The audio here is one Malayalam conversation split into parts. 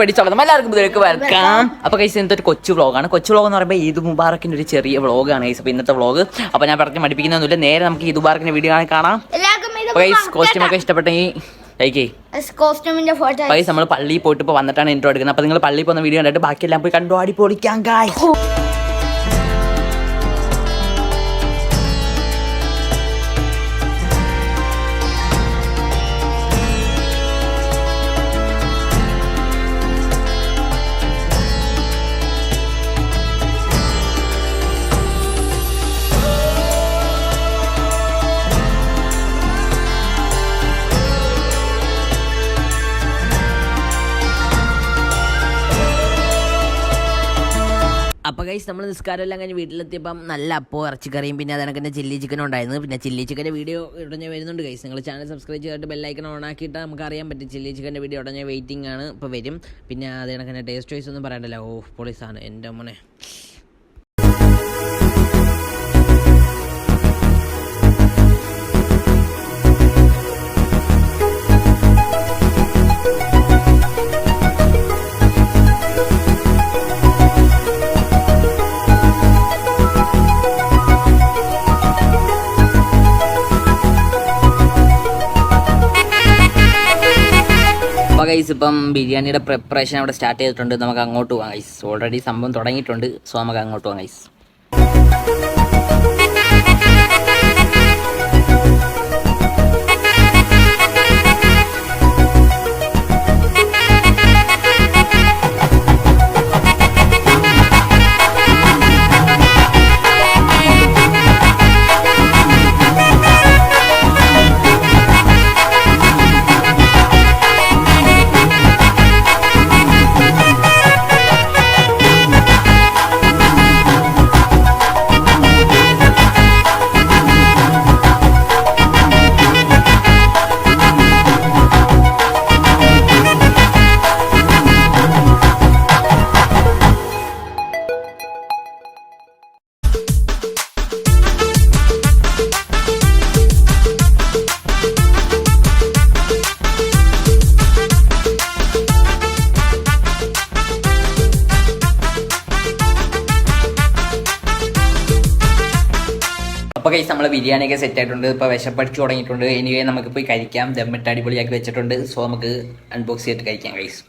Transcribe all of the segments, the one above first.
പഠിച്ചോളാം എല്ലാവർക്കും ഇതിലേക്ക് വെൽക്കം. അപ്പോൾ ഗൈസ് ഇന്നത്തെ ഒരു കൊച്ചു വ്ളോഗാണ്. കൊച്ചു വ്ളോഗ് എന്ന് പറയുമ്പോൾ ഈദ് മുബാറക്കിൻ്റെ ഒരു ചെറിയ വ്ളോഗാണ് ഗൈസ്. അപ്പോൾ ഇന്നത്തെ വ്ളോഗ് അപ്പോൾ ഞാൻ പറഞ്ഞ് മടിപ്പിക്കുന്നൊന്നുമില്ല, നേരെ നമുക്ക് ഈദ് മുബാറക്കിൻ്റെ വീഡിയോ കാണാം. ഗൈസ് കോസ്റ്റ്യൂമൊക്കെ ഇഷ്ടപ്പെട്ടെങ്കിൽ ഗൈസ് നമ്മൾ പള്ളിയിൽ പോയിട്ട് ഇപ്പോൾ വന്നിട്ടാണ് ഇൻട്രോ എടുക്കുന്നത്. അപ്പോൾ നിങ്ങൾ പള്ളിയിൽ പോകുന്ന വീഡിയോ കണ്ടിട്ട് ബാക്കിയെല്ലാം പോയി കണ്ടു ആടി പൊളിക്കാം ഗൈസ്. അപ്പോൾ ഗൈസ് നമ്മൾ നിസ്കാരം എല്ലാം കഴിഞ്ഞ് വീട്ടിലെത്തിയപ്പം നല്ല അപ്പോൾ ഇറച്ചിക്കറിയും പിന്നെ അതിനൊക്കെ തന്നെ ചില്ലി ചിക്കനും ഉണ്ടായിരുന്നു. പിന്നെ ചില്ലി ചിക്കൻ്റെ വീഡിയോ ഉടനെ വരുന്നുണ്ട് ഗൈസ്. നിങ്ങൾ ചാനൽ സബ്സ്ക്രൈബ് ചെയ്തിട്ട് ബെല്ലൈക്കൺ ഓൺ ആക്കിയിട്ട് നമുക്ക് അറിയാൻ പറ്റും. ചില്ലി ചിക്കൻ്റെ വീഡിയോ ഉടനെ വെയിറ്റിംഗ് ആണ്, ഇപ്പോൾ വരും. പിന്നെ അതിനൊക്കെ തന്നെ ടേസ്റ്റ് വൈസ് ഒന്നും പറയണ്ടല്ലോ. ഓ പൊളിസാണ് എൻ്റെ മോനെ. ഗൈസ് ഇപ്പം ബിരിയാണിയുടെ പ്രിപ്പറേഷൻ അവിടെ സ്റ്റാർട്ട് ചെയ്തിട്ടുണ്ട്. നമുക്ക് അങ്ങോട്ട് പോകാം ഗൈസ്. ഓൾറെഡി സംഭവം തുടങ്ങിയിട്ടുണ്ട്. സോ നമുക്ക് അങ്ങോട്ട് പോകാം ഗൈസ്. അപ്പോൾ ഗൈസ് നമ്മൾ ബിരിയാണിയൊക്കെ സെറ്റ് ആയിട്ടുണ്ട്. ഇപ്പോൾ വിശപ്പടിച്ച് തുടങ്ങിയിട്ടുണ്ട്. എനിവേ നമുക്ക് പോയി കഴിക്കാം. ദമ്മിട്ട് അടിപൊളിയാക്കി വെച്ചിട്ടുണ്ട്. സോ നമുക്ക് അൺബോക്സ് ചെയ്തിട്ട് കഴിക്കാം ഗൈസ്.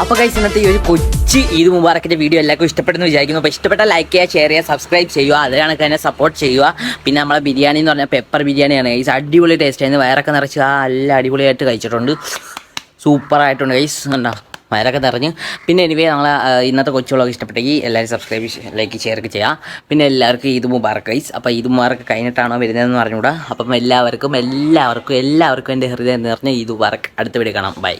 അപ്പോൾ ഗൈസ് ഇന്നത്തെ ഈ ഒരു കൊച്ചു ഈദ് മുബാറക്കിൻ്റെ വീഡിയോ എല്ലാവർക്കും ഇഷ്ടപ്പെടുന്നു വിചാരിക്കുന്നു. അപ്പോൾ ഇഷ്ടപ്പെട്ടാൽ ലൈക്ക് ചെയ്യുക, ഷെയർ ചെയ്യുക, സബ്സ്ക്രൈബ് ചെയ്യുക. അത് കണക്ക് തന്നെ സപ്പോർട്ട് ചെയ്യുക. പിന്നെ നമ്മളെ ബിരിയാണി എന്ന് പറഞ്ഞാൽ പെപ്പർ ബിരിയാണിയാണ് ഗൈസ്. അടിപൊളി ടേസ്റ്റ് ആയിരുന്നു. വയറൊക്കെ നിറച്ച് നല്ല അടിപൊളിയായിട്ട് കഴിച്ചിട്ടുണ്ട്. സൂപ്പറായിട്ടുണ്ട് ഗൈസ്. കണ്ടോ വയറൊക്കെ നിറഞ്ഞ്. പിന്നെ എനിവേ നമ്മളെ ഇന്നത്തെ കൊച്ചുകളൊക്കെ ഇഷ്ടപ്പെട്ടെങ്കിൽ എല്ലാവരും സബ്സ്ക്രൈബ് ലൈക്ക് ഷെയർ ഒക്കെ ചെയ്യുക. പിന്നെ എല്ലാവർക്കും ഈദ് മുബാറക്ക് ഗൈസ്. അപ്പോൾ ഈദ് മുബാറക്ക് കഴിഞ്ഞിട്ടാണോ വരുന്നതെന്ന് പറഞ്ഞുകൂടാ. അപ്പം എല്ലാവർക്കും എൻ്റെ ഹൃദയം നിറഞ്ഞ ഈദ് മുബാറക്ക്. അടുത്ത വീഡിയോ കാണാം. ബൈ.